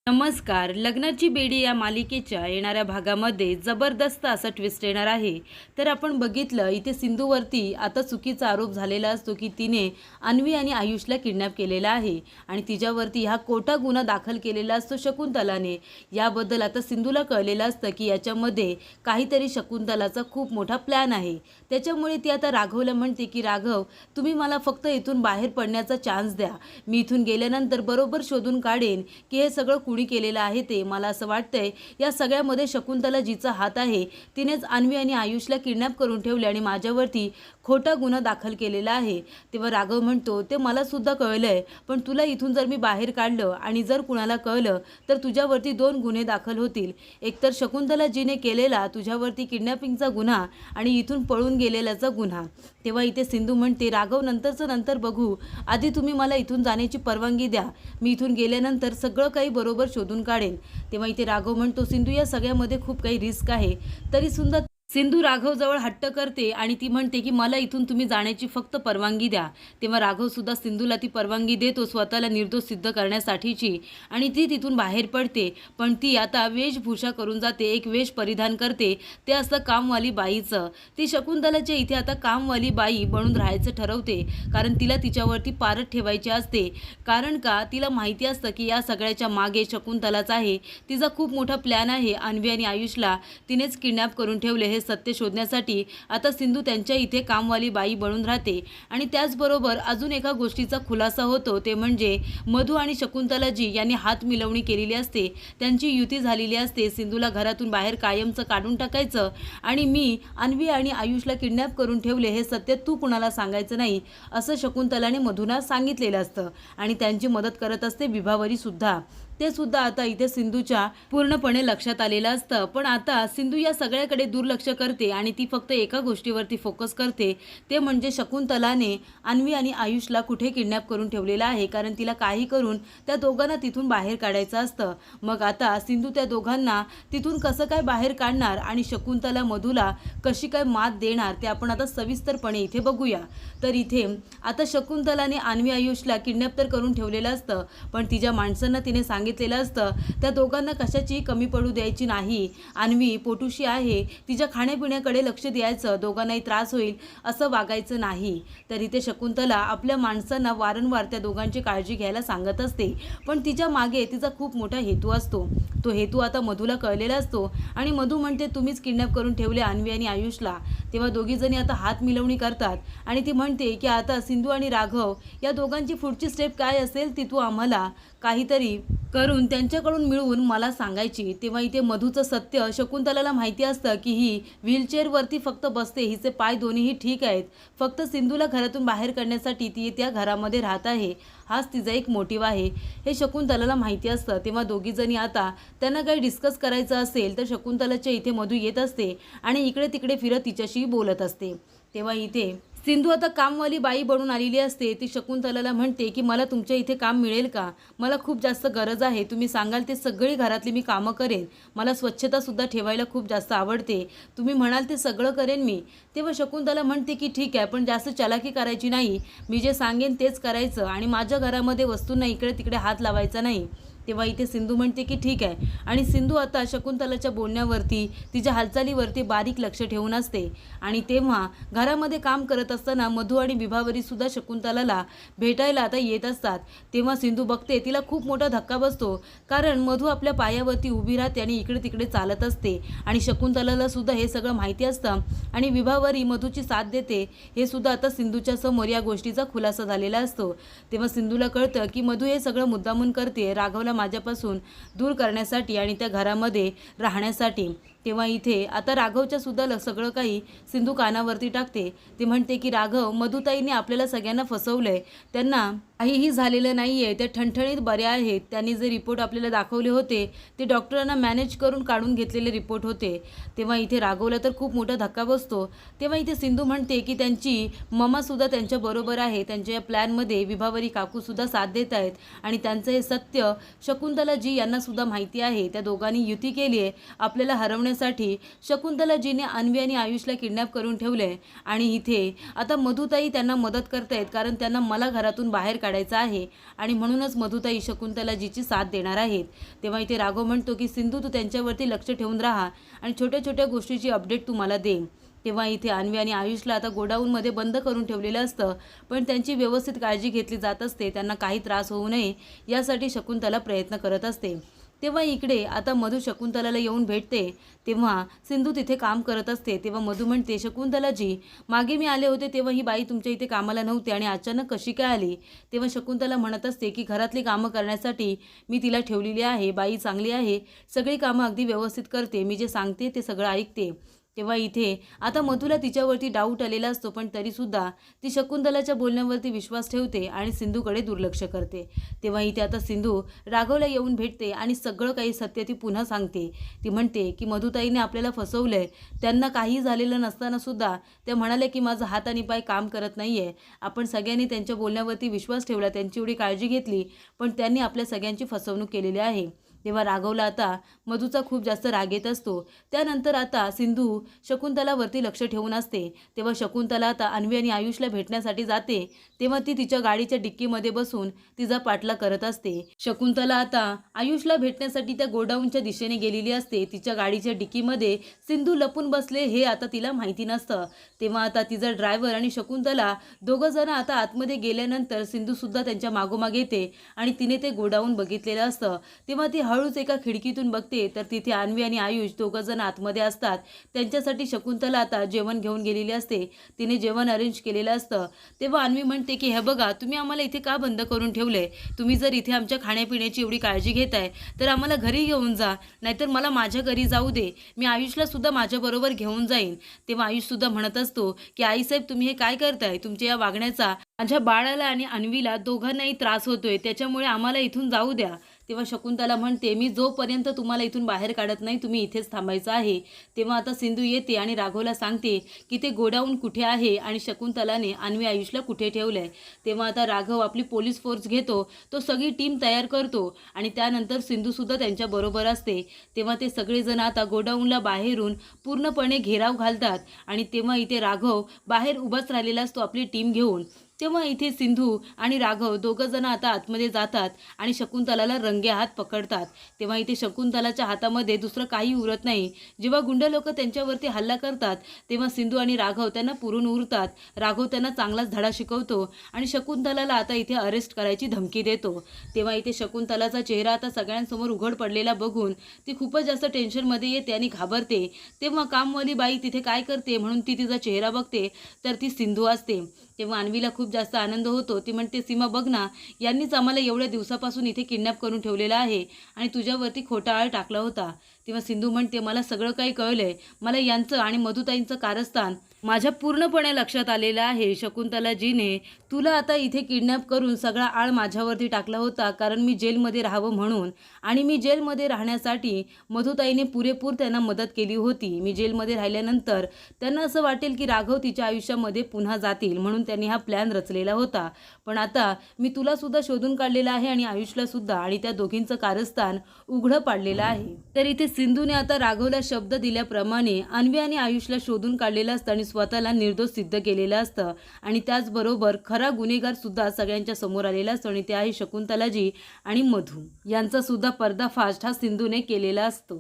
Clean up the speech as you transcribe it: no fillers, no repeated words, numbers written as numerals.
नमस्कार. लग्नाची बेडी या मालिकेच्या येणाऱ्या भागामध्ये जबरदस्त असा ट्विस्ट येणार आहे. तर आपण बघितलं इथे सिंधूवरती आता चुकीचा आरोप झालेला असतो की तिने अन्वी आणि आयुषला किडनॅप केलेला आहे आणि तिच्यावरती हा खोटा गुन्हा दाखल केलेला असतो शकुंतलाने. याबद्दल आता सिंधूला कळलेलं असतं की याच्यामध्ये काहीतरी शकुंतलाचा खूप मोठा प्लॅन आहे. त्याच्यामुळे ती आता राघवला म्हणते की राघव, तुम्ही मला फक्त इथून बाहेर पडण्याचा चान्स द्या. मी इथून गेल्यानंतर बरोबर शोधून काढेन की हे सगळं कुणी केलेलं आहे ते. मला असं वाटतंय या सगळ्यामध्ये शकुंतला जिचा हात आहे तिनेच अन्वी आणि आयुषला किडनॅप करून ठेवले आणि माझ्यावरती खोटा गुन्हा दाखल केलेला आहे. तेव्हा राघव म्हणतो ते मला सुद्धा कळलंय, पण तुला इथून जर मी बाहेर काढलं आणि जर कुणाला कळलं तर तुझ्यावरती 2 गुन्हे दाखल होतील. एकतर शकुंतला जीने केलेला तुझ्यावरती किडनॅपिंगचा गुन्हा आणि इथून पळून गेलेल्याचा गुन्हा. तेव्हा इथे सिंधू म्हणते राघव, नंतरचं नंतर बघू, आधी तुम्ही मला इथून जाण्याची परवानगी द्या. मी इथून गेल्यानंतर सगळं काही बरोबर शोधून काढेन. तेव्हा इथे राघव म्हणतो सिंधू, या सगळ्यामध्ये खूप काही रिस्क आहे. तरी सुद्धा सिंधू राघवजवळ हट्ट करते आणि ती म्हणते की मला इथून तुम्ही जाण्याची फक्त परवानगी द्या. तेव्हा राघव सुद्धा सिंधूला ती परवानगी देतो स्वतःला निर्दोष सिद्ध करण्यासाठीची आणि ती तिथून बाहेर पडते. पण ती आता वेशभूषा करून जाते, एक वेश परिधान करते. ते असतं कामवाली बाईचं. ती शकुंतलाच्या इथे आता कामवाली बाई बनून राहायचं ठरवते, कारण तिला तिच्यावरती पारत ठेवायची असते. कारण का तिला माहिती असतं की या सगळ्याच्या मागे शकुंतलाच आहे. तिचा खूप मोठा प्लॅन आहे. अन्वी आणि आयुषला तिनेच किडनॅप करून ठेवले हे सत्य शोधण्यासाठी आता सिंधू त्यांच्या इथे कामवाली बाई बनून राहते. आणि त्याचबरोबर अजून एका गोष्टीचा खुलासा होतो, ते म्हणजे मधू आणि शकुंतलाजी यांनी हात मिळवणी केलेली असते. त्यांची युती झालेली असते. सिंधूला घरातून बाहेर कायमचं काढून टाकायचं आणि मी अन्वी आणि आयुषला किडनॅप करून ठेवले हे सत्य तू कुणाला सांगायचं नाही असं शकुंतलाने मधूला सांगितलेलं असतं. आणि त्यांची मदत करत असते विभावरी सुद्धा. ते सुद्धा आता इथे सिंधूच्या पूर्णपणे लक्षात आलेलं असतं. पण आता सिंधू या सगळ्याकडे दुर्लक्ष करते आणि ती फक्त एका गोष्टीवरती फोकस करते, ते म्हणजे शकुंतलाने अन्वी आणि आयुषला कुठे किडनॅप करून ठेवलेलं आहे. कारण तिला काही करून त्या दोघांना तिथून बाहेर काढायचं असतं. मग आता सिंधू त्या दोघांना तिथून कसं काय बाहेर काढणार आणि शकुंतला मधूला कशी काय मात देणार ते आपण आता सविस्तरपणे इथे बघूया. तर इथे आता शकुंतलाने अन्वी आयुषला किडनॅप तर करून ठेवलेलं असतं, पण तिच्या माणसांना तिने सांगितलेलं असतं त्या दोघांना कशाची कमी पडू द्यायची नाही. अन्वी पोटुशी आहे, तिच्या खाण्यापिण्याकडे लक्ष द्यायचं, दोघांनाही त्रास होईल असं वागायचं नाही. तर इथे शकुंतला आपल्या माणसांना वारंवार त्या दोघांची काळजी घ्यायला सांगत असते, पण तिच्या मागे तिचा खूप मोठा हेतू असतो. तो हेतू आता मधूला कळलेला असतो आणि मधू म्हणते तुम्हीच किडनॅप करून ठेवले अन्वी आणि आयुषला. तेव्हा दोघीजणी आता हात मिळवणी करतात आणि ती म्हणते की आता सिंधू आणि राघव या दोघांची पुढची स्टेप काय असेल ती तू आम्हाला काहीतरी करून त्यांच्याकडून मिळवून मला सांगायची. तेव्हा इथे मधूचं सत्य शकुंतलाला माहिती असतं की ही व्हीलचेअरवरती फक्त बसते, हिचे पाय दोन्हीही ठीक आहेत, फक्त सिंधूला घरातून बाहेर काढण्यासाठी ती त्या घरामध्ये राहत आहे, हाच तिचा एक मोटिव्ह आहे हे शकुंतलाला माहिती असतं. तेव्हा दोघीजणी आता त्यांना काही डिस्कस करायचं असेल तर शकुंतलाच्या इथे मधू येत असते आणि इकडे तिकडे फिरत तिच्याशी बोलत असते. तेव्हा इथे सिंधू आता कामवाली बाई बनून आलेली असते. ती शकुंतलाला म्हणते की मला तुमच्या इथे काम मिळेल का, मला खूप जास्त गरज आहे, तुम्ही सांगाल ते सगळी घरातली मी कामं करेन, मला स्वच्छतासुद्धा ठेवायला खूप जास्त आवडते, तुम्ही म्हणाल ते सगळं करेन मी. तेव्हा शकुंतला म्हणते की ठीक आहे, पण जास्त चलाकी करायची नाही, मी जे सांगेन तेच करायचं आणि माझ्या घरामध्ये वस्तूंना इकडे तिकडे हात लावायचा नाही. तेव्हा इथे सिंधू म्हणते की ठीक आहे आणि सिंधू आता शकुंतलाच्या बोलण्यावरती तिच्या हालचालीवरती बारीक लक्ष ठेवून असते. आणि तेव्हा घरामध्ये काम करत असताना मधू आणि विभावरी सुद्धा शकुंतलाला भेटायला आता येत असतात. तेव्हा सिंधू बघते तिला खूप मोठा धक्का बसतो, कारण मधू आपल्या पायावरती उभी राहते आणि इकडे तिकडे चालत असते आणि शकुंतलाला सुद्धा हे सगळं माहिती असतं आणि विभावरी मधूची साथ देते हे सुद्धा आता सिंधूच्या समोर या गोष्टीचा खुलासा झालेला असतो. तेव्हा सिंधूला कळतं की मधू हे सगळं मुद्दामून करते राघवला माझ्यापासून दूर करण्यासाठी आणि त्या घरामध्ये राहण्यासाठी. तेव्हा इथे आता राघवच्या सुद्धा सगळं काही सिंधू कानावरती टाकते. ती म्हणते की राघव, मधुताईने आपल्याला सगळ्यांना फसवलंय, त्यांना काहीही झालेलं नाही आहे, त्या ठणठणीत बऱ्या आहेत, त्यांनी जे रिपोर्ट आपल्याला दाखवले होते ते डॉक्टरांना मॅनेज करून काढून घेतलेले रिपोर्ट होते. तेव्हा इथे राघवला तर खूप मोठा धक्का बसतो. तेव्हा इथे सिंधू म्हणते की त्यांची मम्मासुद्धा त्यांच्याबरोबर आहे, त्यांच्या या प्लॅनमध्ये विभावरी काकूसुद्धा साथ देत आहेत आणि त्यांचं हे सत्य शकुंतलाजी यांनासुद्धा माहिती आहे. त्या दोघांनी युती केली आहे आपल्याला हरवण्यासाठी ठेवण्यासाठी शकुंतलाजीने अन्वी आणि आयुषला किडनॅप करून ठेवले आणि इथे आता मधुताई त्यांना मदत करतायत, कारण त्यांना मला घरातून बाहेर काढायचं आहे आणि म्हणूनच मधुताई शकुंतलाजीची साथ देणार आहेत. तेव्हा इथे राघव म्हणतो की सिंधू, तू त्यांच्यावरती लक्ष ठेवून राहा आणि छोट्या छोट्या गोष्टीची अपडेट तू मला दे. तेव्हा इथे अन्वी आणि आयुषला आता गोडाऊनमध्ये बंद करून ठेवलेलं असतं, पण त्यांची व्यवस्थित काळजी घेतली जात असते. त्यांना काही त्रास होऊ नये यासाठी शकुंतला प्रयत्न करत असते. तेव्हा इकडे आता मधू शकुंतलाला येऊन भेटते. तेव्हा सिंधू तिथे काम करत असते. तेव्हा मधू म्हणते, शकुंतलाजी, मागे मी आले होते तेव्हा ही बाई तुमच्या इथे कामाला नव्हती आणि अचानक कशी काय आली? तेव्हा शकुंतला म्हणत असते की घरातली कामं करण्यासाठी मी तिला ठेवलेली आहे. बाई चांगली आहे, सगळी कामं अगदी व्यवस्थित करते, मी जे सांगते ते सगळं ऐकते. तेव्हा इथे आता मधूला तिच्यावरती डाऊट आलेला असतो, पण तरीसुद्धा ती शकुंतलाच्या बोलण्यावरती विश्वास ठेवते आणि सिंधूकडे दुर्लक्ष करते. तेव्हा इथे आता सिंधू राघवला येऊन भेटते आणि सगळं काही सत्य ती पुन्हा सांगते. ती म्हणते की मधुताईने आपल्याला फसवलंय, त्यांना काही झालेलं नसताना सुद्धा त्या म्हणाल्या की माझा हात आणि पाय काम करत नाहीये. आपण सगळ्यांनी त्यांच्या बोलण्यावरती विश्वास ठेवला, त्यांची एवढी काळजी घेतली, पण त्यांनी आपल्या सगळ्यांची फसवणूक केलेली आहे. तेव्हा राघवला आता मधूचा खूप जास्त राग येत असतो. त्यानंतर आता सिंधू शकुंतलावरती लक्ष ठेवून असते. तेव्हा शकुंतला आता अन्वी आणि आयुषला भेटण्यासाठी जाते. तेव्हा ती तिच्या गाडीच्या डिक्कीमध्ये बसून तिचा पाठलाग करत असते. शकुंतला आता आयुषला भेटण्यासाठी त्या गोडाऊनच्या दिशेने गेलेली असते. तिच्या गाडीच्या डिक्कीमध्ये सिंधू लपून बसले हे आता तिला माहिती नसतं. तेव्हा आता तिचा ड्रायव्हर आणि शकुंतला दोघं जण आता आतमध्ये गेल्यानंतर सिंधूसुद्धा त्यांच्या मागोमाग येते आणि तिने ते गोडाऊन बघितलेलं असतं. तेव्हा ती हळूच एका खिडकीतून बघते तर तिथे अन्वी आणि आयुष दोघं जण आतमध्ये असतात. त्यांच्यासाठी शकुंतला आता जेवण घेऊन गेलेली असते. तिने जेवण अरेंज केलेलं असतं. तेव्हा अन्वी म्हणते की हे बघा, तुम्ही आम्हाला इथे का बंद करून ठेवले? तुम्ही जर इथे आमच्या खाण्यापिण्याची एवढी काळजी घेताय तर आम्हाला घरी घेऊन जा, नाहीतर मला माझ्या घरी जाऊ दे, मी आयुषला सुद्धा माझ्याबरोबर घेऊन जाईन. तेव्हा आयुषसुद्धा म्हणत असतो की आईसाहेब, तुम्ही हे काय करताय? तुमच्या या वागण्याचा माझ्या बाळाला आणि अन्वीला दोघांनाही त्रास होतोय, त्याच्यामुळे आम्हाला इथून जाऊ द्या. तेव्हा शकुंतला म्हणते, मी जोपर्यंत तुम्हाला इथून बाहेर काढत नाही तुम्ही इथेच थांबायचं आहे. तेव्हा आता सिंधू येते आणि राघवला सांगते की ते गोडाऊन कुठे आहे आणि शकुंतलाने अन्वी आयुषला कुठे ठेवलंय. तेव्हा आता राघव आपली पोलीस फोर्स घेतो, तो सगळी टीम तयार करतो आणि त्यानंतर सिंधूसुद्धा त्यांच्याबरोबर असते. तेव्हा ते सगळेजण आता गोडाऊनला बाहेरून पूर्णपणे घेराव घालतात आणि तेव्हा इथे राघव बाहेर उभाच राहिलेला असतो आपली टीम घेऊन. तेव्हा इथे सिंधू आणि राघव दोघं जण आता आतमध्ये जातात आणि शकुंतलाला रंगेहात पकडतात. तेव्हा इथे शकुंतलाच्या हातामध्ये दुसरं काही उरत नाही. जेव्हा गुंड लोक त्यांच्यावरती हल्ला करतात तेव्हा सिंधू आणि राघव त्यांना पुरून उरतात. राघव त्यांना चांगलाच धडा शिकवतो आणि शकुंतलाला आता इथे अरेस्ट करायची धमकी देतो. तेव्हा इथे शकुंतलाचा चेहरा आता सगळ्यांसमोर उघड पडलेला बघून ती खूपच जास्त टेन्शनमध्ये येते आणि घाबरते. तेव्हा कामवाली बाई तिथे काय करते म्हणून ती तिचा चेहरा बघते तर ती सिंधू असते. तेव्हा अन्वीला खूप जास्त आनंद होतो. ती म्हणते, सीमा बघ ना, यांनीच आम्हाला एवढ्या दिवसापासून इथे किडनॅप करून ठेवलेलं आहे आणि तुझ्यावरती खोटा आळ टाकला होता. तेव्हा सिंधू म्हणते, मला सगळं काही कळलंय, मला यांचं आणि मधुताईंचं कारस्थान माझ्या पूर्णपणे लक्षात आलेलं आहे. शकुंतलाजीने तुला आता इथे किडनॅप करून सगळा आळ माझ्यावरती टाकला होता, कारण मी जेलमध्ये राहावं म्हणून, आणि मी जेलमध्ये राहण्यासाठी मधुताईने पुरेपूर त्यांना मदत केली होती. मी जेलमध्ये राहिल्यानंतर त्यांना असं वाटेल की राघव तिच्या आयुष्यामध्ये पुन्हा जातील म्हणून त्यांनी हा प्लॅन रचलेला होता. पण आता मी तुला सुद्धा शोधून काढलेला आहे आणि आयुषला सुद्धा, आणि त्या दोघींचं कारस्थान उघडं पाडलेलं आहे. तर इथे सिंधूने आता राघवला शब्द दिल्याप्रमाणे अन्वी आणि आयुषला शोधून काढलेलं असतं आणि स्वतःला निर्दोष सिद्ध केलेलं असतं. आणि त्याचबरोबर खरा गुन्हेगार सुद्धा सगळ्यांच्या समोर आलेला असतो आणि ते आहे शकुंतलाजी आणि मधू यांचा सुद्धा पर्दाफाश हा सिंधूने केलेला असतो.